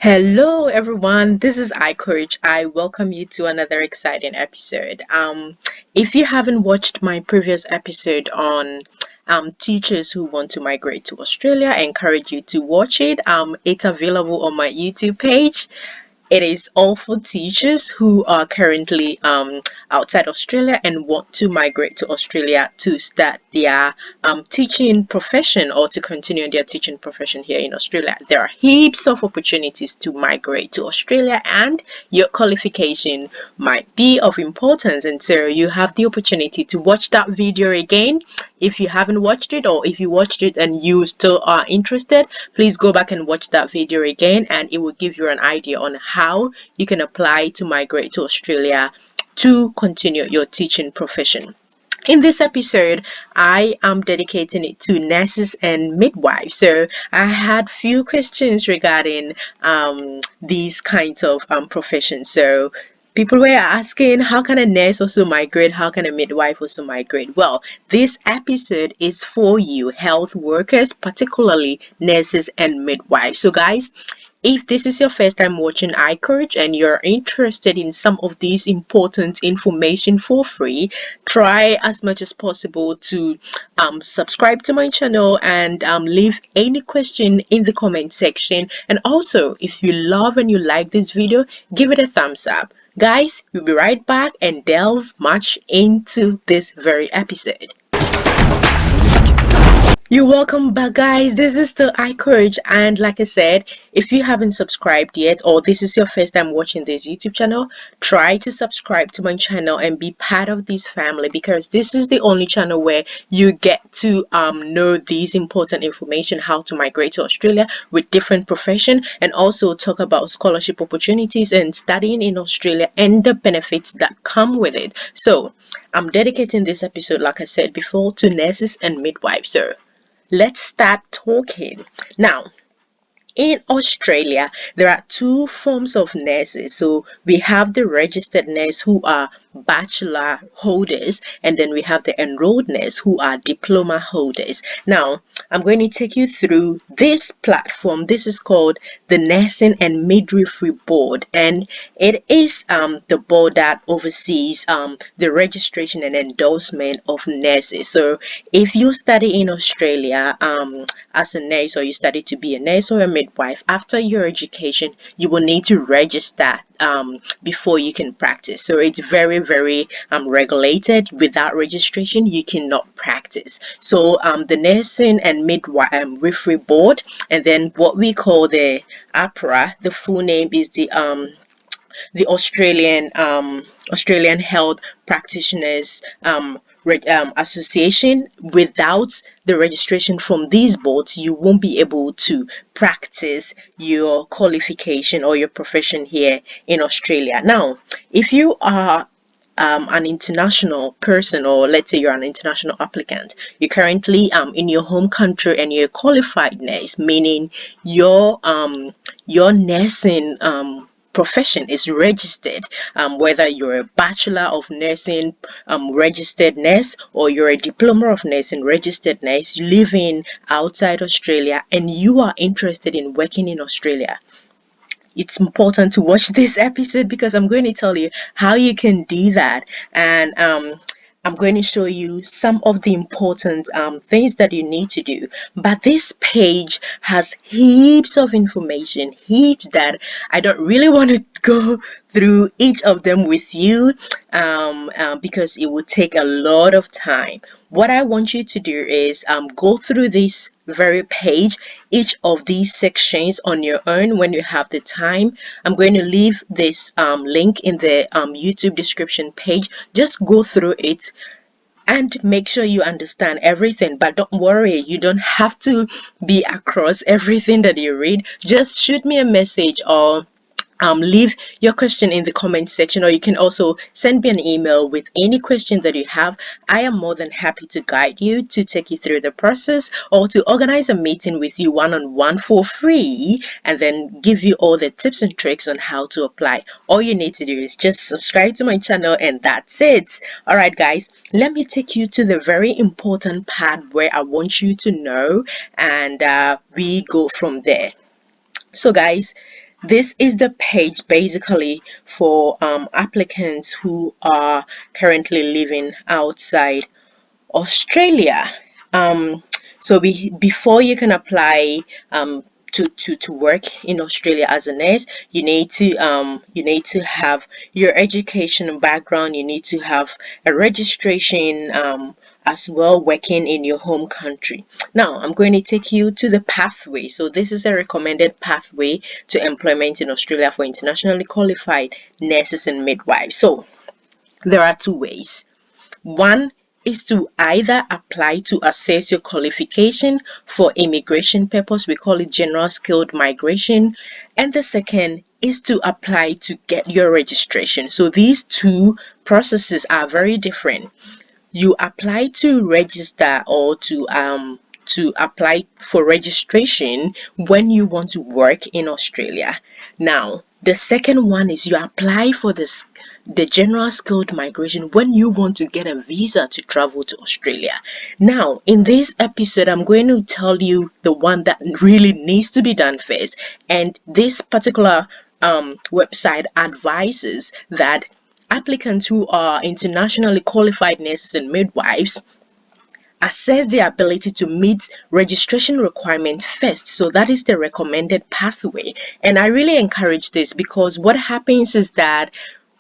Hello everyone, this is iCoach. I welcome you to another exciting episode. If you haven't watched my previous episode on teachers who want to migrate to Australia, I encourage you to watch it. It's available on my YouTube page. It is all for teachers who are currently outside Australia and want to migrate to Australia to start their teaching profession or to continue their teaching profession here in Australia. There are heaps of opportunities to migrate to Australia, and your qualification might be of importance. And so you have the opportunity to watch that video again. If you haven't watched it, or if you watched it and you still are interested, please go back and watch that video again, and it will give you an idea on how you can apply to migrate to Australia to continue your teaching profession. In this episode, I am dedicating it to nurses and midwives. So I had few questions regarding these kinds of professions. So people were asking, how can a nurse also migrate? How can a midwife also migrate? Well, this episode is for you, health workers, particularly nurses and midwives. So guys, if this is your first time watching iCoach and you're interested in some of these important information for free, try as much as possible to subscribe to my channel and leave any question in the comment section. And also, if you love and you like this video, give it a thumbs up. Guys, we'll be right back and delve much into this very episode. You're welcome back, guys. This is still iCoach, and like I said, if you haven't subscribed yet, or this is your first time watching this YouTube channel, try to subscribe to my channel and be part of this family, because this is the only channel where you get to know these important information, how to migrate to Australia with different profession, and also talk about scholarship opportunities and studying in Australia and the benefits that come with it. So I'm dedicating this episode, like I said before, to nurses and midwives. So let's start talking. Now, in Australia, there are two forms of nurses. So we have the registered nurse who are bachelor holders, and then we have the enrolled nurse who are diploma holders. Now, I'm going to take you through this platform. This is called the Nursing and Midwifery Board, and it is the board that oversees the registration and endorsement of nurses. So if you study in Australia as a nurse, or you study to be a nurse or a midwife, after your education, you will need to register before you can practice. So it's very regulated. Without registration, you cannot practice. So the Nursing and Midwifery Board, and then what we call the APRA, the full name is the Australian Health Practitioners Association. Without the registration from these boards, you won't be able to practice your qualification or your profession here in Australia. Now, if you are an international person, or let's say you're an international applicant, you're currently in your home country and you're a qualified nurse, meaning your nursing profession is registered, whether you're a bachelor of nursing registered nurse, or you're a diploma of nursing registered nurse living outside Australia, and you are interested in working in Australia, it's important to watch this episode, because I'm going to tell you how you can do that. And I'm going to show you some of the important things that you need to do. But this page has heaps of information, heaps, that I don't really want to go through each of them with you because it will take a lot of time. What I want you to do is go through this very page, each of these sections on your own when you have the time. I'm going to leave this link in the YouTube description page. Just go through it and make sure you understand everything. But don't worry, you don't have to be across everything that you read. Just shoot me a message, or leave your question in the comment section, or you can also send me an email with any question that you have. I am more than happy to guide you, to take you through the process, or to organize a meeting with you one-on-one for free, and then give you all the tips and tricks on how to apply. All you need to do is just subscribe to my channel, and that's it. All right, guys, let me take you to the very important part where I want you to know, and we go from there. So guys, This is the page basically for applicants who are currently living outside Australia. Um, before you can apply to work in Australia as a nurse, you need to have your education background. You need to have a registration as well working in your home country. Now, I'm going to take you to the pathway. So this is a recommended pathway to employment in Australia for internationally qualified nurses and midwives. So there are two ways. One is to either apply to assess your qualification for immigration purpose, we call it general skilled migration, and the second is to apply to get your registration. So these two processes are very different. You apply to register or to apply for registration when you want to work in Australia. Now, the second one is you apply for the general skilled migration when you want to get a visa to travel to Australia. Now, in this episode, I'm going to tell you the one that really needs to be done first. And this particular website advises that applicants who are internationally qualified nurses and midwives assess their ability to meet registration requirements first. So that is the recommended pathway. And I really encourage this because what happens is that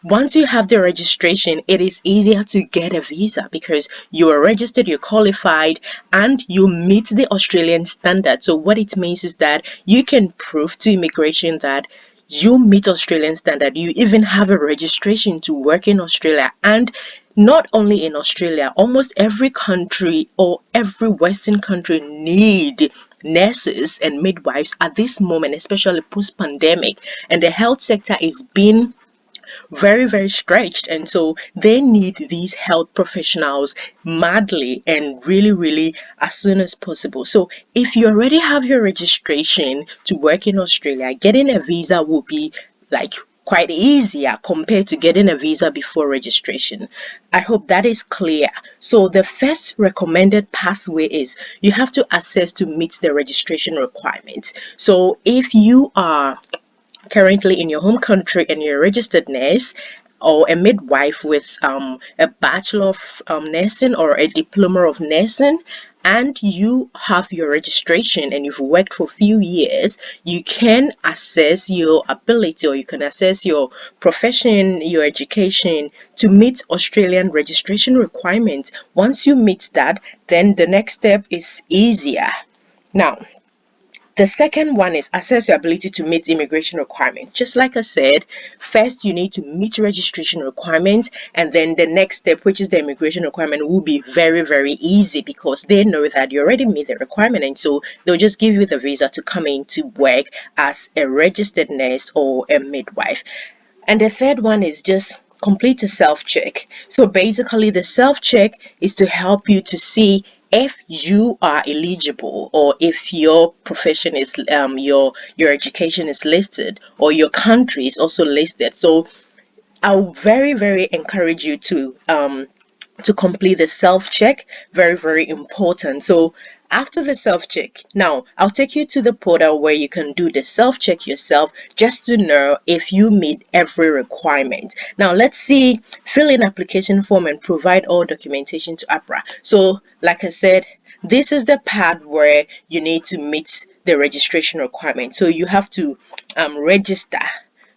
once you have the registration, it is easier to get a visa because you are registered, you're qualified, and you meet the Australian standard. So what it means is that you can prove to immigration that you meet Australian standard. You even have a registration to work in Australia. And not only in Australia, almost every country or every Western country need nurses and midwives at this moment, especially post-pandemic. And the health sector is being very stretched, and so they need these health professionals madly and really as soon as possible. So if you already have your registration to work in Australia, getting a visa will be like quite easier compared to getting a visa before registration. I hope that is clear. So the first recommended pathway is you have to assess to meet the registration requirements. So if you are currently in your home country and you're a registered nurse or a midwife with a bachelor of nursing or a diploma of nursing, and you have your registration and you've worked for a few years, you can assess your ability or you can assess your profession, your education to meet Australian registration requirements. Once you meet that, then the next step is easier. Now, the second one is assess your ability to meet immigration requirements. Just like I said, first you need to meet registration requirements, and then the next step, which is the immigration requirement, will be very easy because they know that you already meet the requirement, and so they'll just give you the visa to come in to work as a registered nurse or a midwife. And the third one is just complete a self-check. So basically the self-check is to help you to see if you are eligible or if your profession is your education is listed or your country is also listed. So I'll very encourage you to complete the self-check. Very important. So after the self-check, now I'll take you to the portal where you can do the self-check yourself just to know if you meet every requirement. Now let's see, fill in application form and provide all documentation to APRA. So like I said, this is the part where you need to meet the registration requirement. So you have to register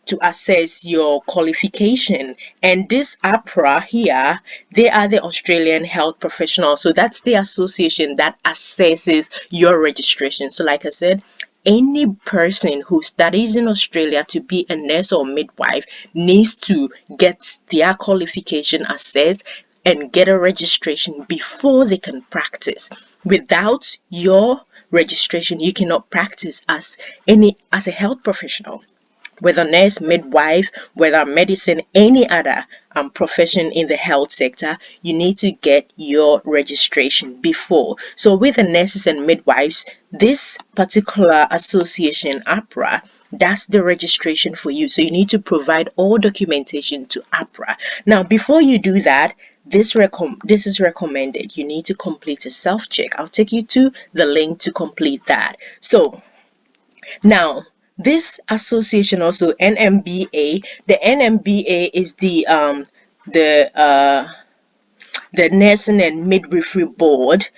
to assess your qualification. And this APRA here, they are the Australian Health Professionals. So that's the association that assesses your registration. So like I said, any person who studies in Australia to be a nurse or midwife needs to get their qualification assessed and get a registration before they can practice. Without your registration, you cannot practice as a health professional, whether nurse, midwife, whether medicine, any other profession in the health sector. You need to get your registration before. So with the nurses and midwives, this particular association, APRA, that's the registration for you. So you need to provide all documentation to APRA. Now, before you do that, this is recommended. You need to complete a self-check. I'll take you to the link to complete that. So now, this association also, NMBA, the NMBA is the the Nursing and Midwifery Board.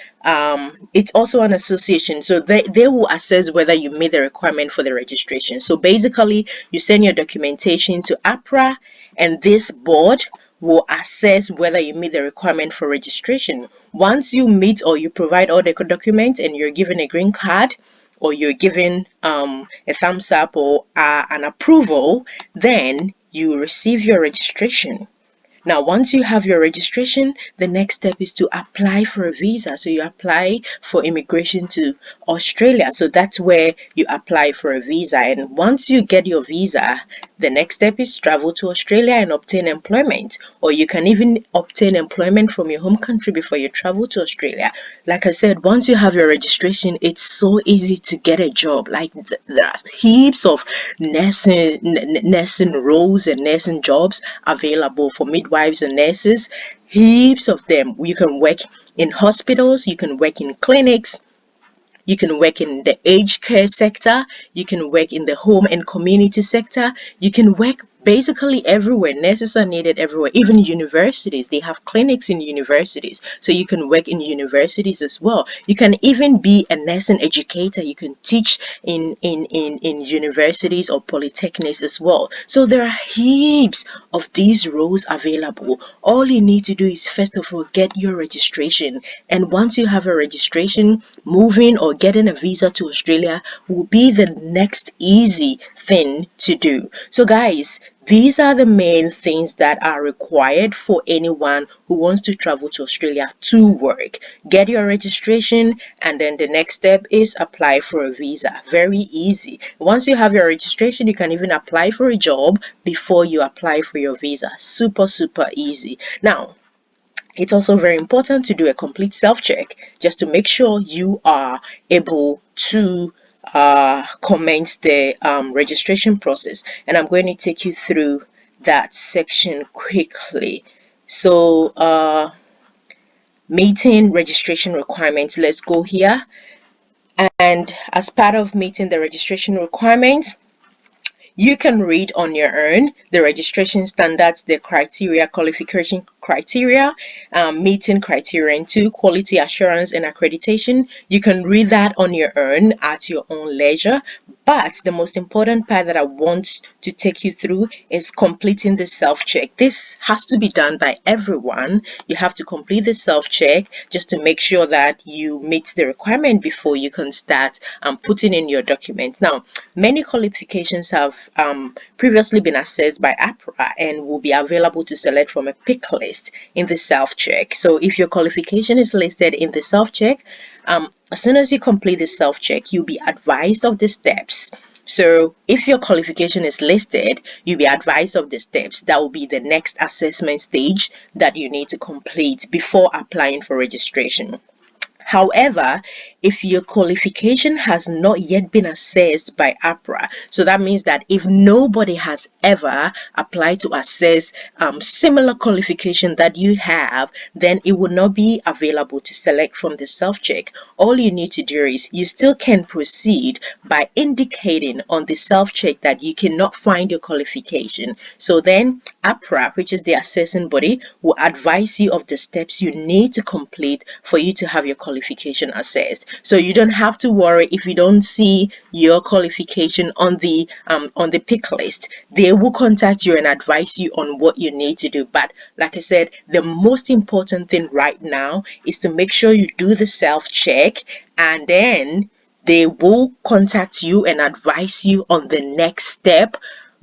It's also an association, so they will assess whether you meet the requirement for the registration. So basically, you send your documentation to APRA, and this board will assess whether you meet the requirement for registration. Once you meet or you provide all the documents and you're given a green card, or you're given a thumbs up or an approval, then you receive your registration. Now, once you have your registration, the next step is to apply for a visa. So you apply for immigration to Australia. So that's where you apply for a visa. And once you get your visa, the next step is travel to Australia and obtain employment. Or you can even obtain employment from your home country before you travel to Australia. Like I said, once you have your registration, it's so easy to get a job. Like there are heaps of nursing roles and nursing jobs available for midwives and nurses. Heaps of them. You can work in hospitals, you can work in clinics, you can work in the aged care sector, you can work in the home and community sector, you can work basically everywhere. Nurses are needed everywhere, even universities. They have clinics in universities, so you can work in universities as well. You can even be a nursing educator. You can teach in universities or polytechnics as well. So there are heaps of these roles available. All you need to do is first of all get your registration, and once you have a registration, moving or getting a visa to Australia will be the next easy thing to do. So guys, these are the main things that are required for anyone who wants to travel to Australia to work. Get your registration, and then the next step is apply for a visa. Very easy. Once you have your registration, you can even apply for a job before you apply for your visa. Super, super easy. Now, it's also very important to do a complete self-check just to make sure you are able to commence the registration process. And I'm going to take you through that section quickly. So, meeting registration requirements, let's go here. And as part of meeting the registration requirements, you can read on your own the registration standards, the criteria, qualification criteria, meeting criterion 2, quality assurance and accreditation. You can read that on your own at your own leisure. But the most important part that I want to take you through is completing the self-check. This has to be done by everyone. You have to complete the self-check just to make sure that you meet the requirement before you can start putting in your document. Now, many qualifications have previously been assessed by APRA and will be available to select from a pick list in the self-check. So if your qualification is listed in the self-check, as soon as you complete the self-check, you'll be advised of the steps. So if your qualification is listed, you'll be advised of the steps. That will be the next assessment stage that you need to complete before applying for registration. However, if your qualification has not yet been assessed by APRA, so that means that if nobody has ever applied to assess similar qualification that you have, then it will not be available to select from the self-check. All you need to do is you still can proceed by indicating on the self-check that you cannot find your qualification. So then APRA, which is the assessing body, will advise you of the steps you need to complete for you to have your qualification assessed. So you don't have to worry if you don't see your qualification on the pick list. They will contact you and advise you on what you need to do. But like I said, the most important thing right now is to make sure you do the self-check, and then they will contact you and advise you on the next step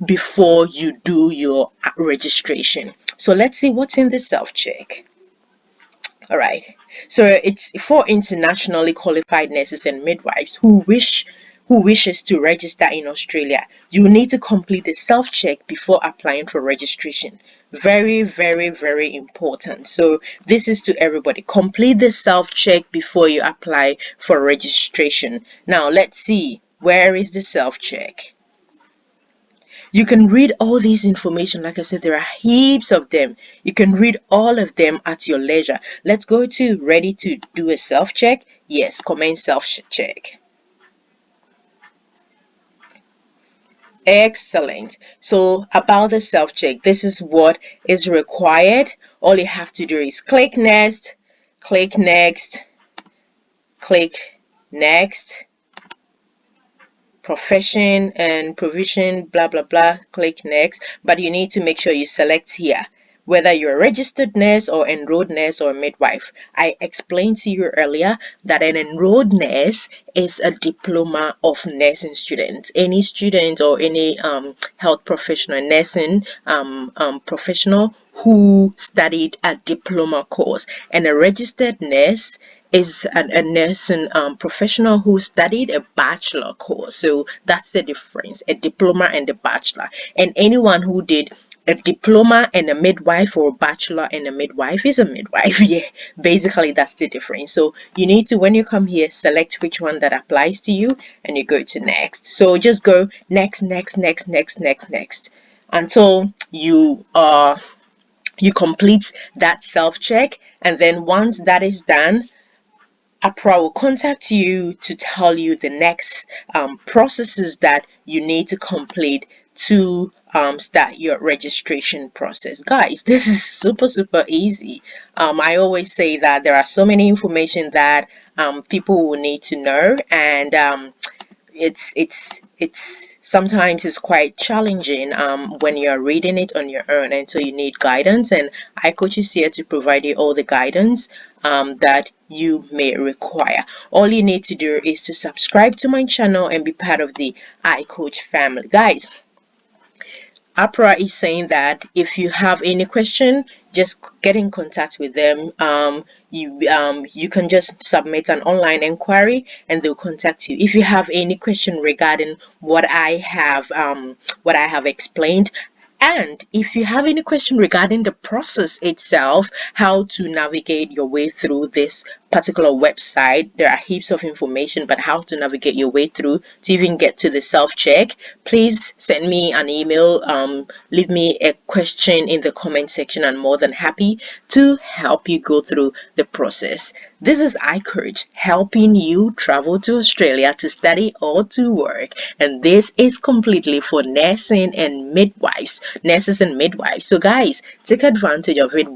before you do your registration. So let's see what's in the self-check. All right. So it's for internationally qualified nurses and midwives who wishes to register in Australia. You need to complete the self-check before applying for registration. Very, very, very important. So this is to everybody. Complete the self-check before you apply for registration. Now let's see, where is the self-check? You can read all these information. Like I said, there are heaps of them. You can read all of them at your leisure. Let's go to ready to do a self-check. Yes, comment self-check. Excellent. So about the self-check, this is what is required. All you have to do is click next, click next, click next, profession and provision, blah blah blah, click next. But you need to make sure you select here whether you're a registered nurse or enrolled nurse or midwife. I explained to you earlier that an enrolled nurse is a diploma of nursing student. Any student or any health professional, nursing professional who studied a diploma course, and a registered nurse is a nursing professional who studied a bachelor course. So that's the difference, a diploma and a bachelor. And anyone who did a diploma and a midwife, or a bachelor and a midwife, is a midwife. Yeah, basically that's the difference. So you need to, when you come here, select which one that applies to you and you go to next. So just go next, next, next, next, next, next until you complete that self-check. And then once that is done, APRA will contact you to tell you the next processes that you need to complete to start your registration process. Guys, this is super easy. I always say that there are so many information that people will need to know, and it's sometimes it's quite challenging when you're reading it on your own, and so you need guidance, and iCoach is here to provide you all the guidance that you may require. All you need to do is to subscribe to my channel and be part of the iCoach family. Guys, APRA is saying that if you have any question, just get in contact with them. You can just submit an online inquiry and they'll contact you. If you have any question regarding what I have explained, and if you have any question regarding the process itself, how to navigate your way through this particular website, there are heaps of information, but how to navigate your way through to even get to the self-check, please send me an email, leave me a question in the comment section. I'm more than happy to help you go through the process. This is iCoach, helping you travel to Australia to study or to work, and this is completely for nursing and midwives, nurses and midwives. So guys, take advantage of it,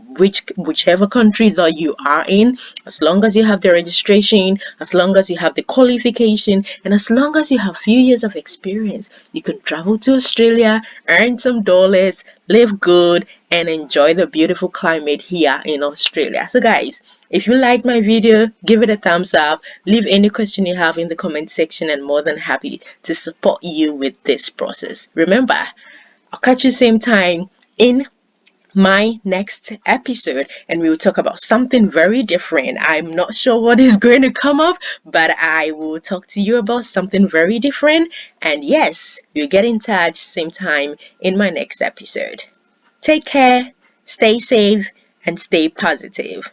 whichever country that you are in. As long as you have the registration, as long as you have the qualification, and as long as you have few years of experience, you can travel to Australia, earn some dollars, live good, and enjoy the beautiful climate here in Australia. So guys, if you liked my video, give it a thumbs up, leave any question you have in the comment section, and more than happy to support you with this process. Remember, I'll catch you same time in my next episode, and we will talk about something very different. I'm not sure what is going to come up, but I will talk to you about something very different. And yes, we'll get in touch same time in my next episode. Take care, stay safe, and stay positive.